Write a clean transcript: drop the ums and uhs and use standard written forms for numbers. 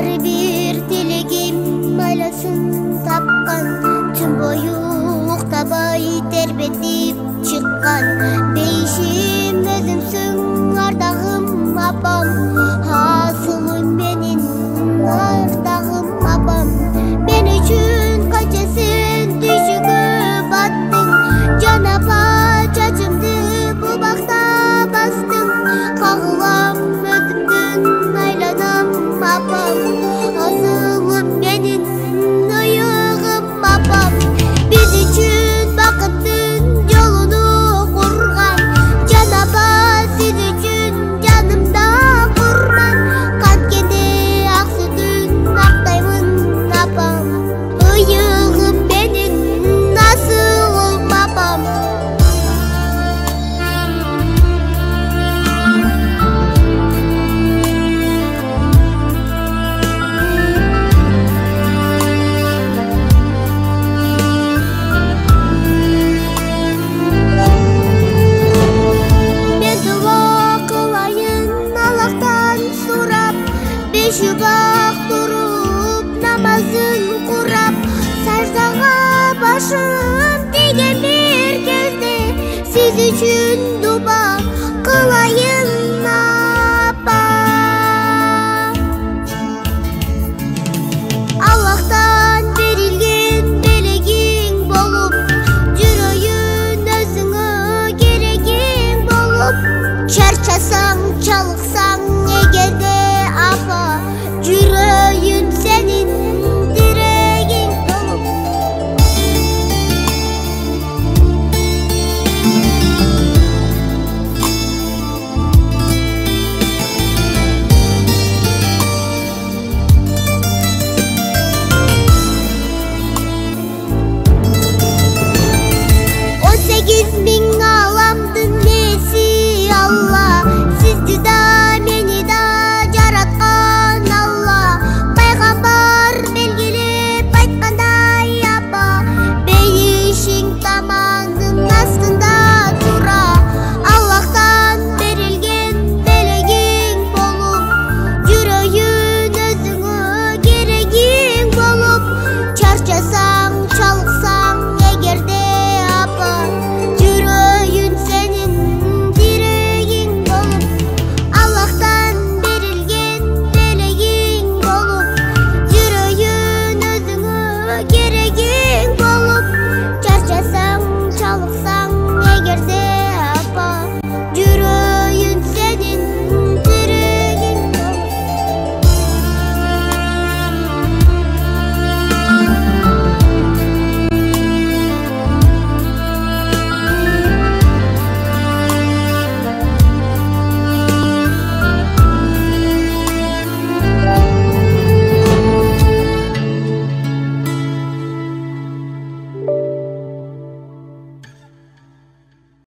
Ар бир тилегим айласын тапкан, түн бою уктабай тербетип чыккан. Бейишим өзүмсүң ардагым апам, асылы менин ардагым апам. Мен үчүн канчасын түйшүгө баттың, жан апа чачымды бул бакта бастың. Кагылам өзүмдүн айланам апам, асылым менин ыйыгым апам. Биз үчүн бакыттын жолуну курган, жан апа сиз үчүн жанымда курман. Канткенде ак сүтүн актаймын апам, ыйыгым менин асылым апам. Бешубак туруп, намазын курап, саждага башым тийген бир кезде, сиз үчүн дуба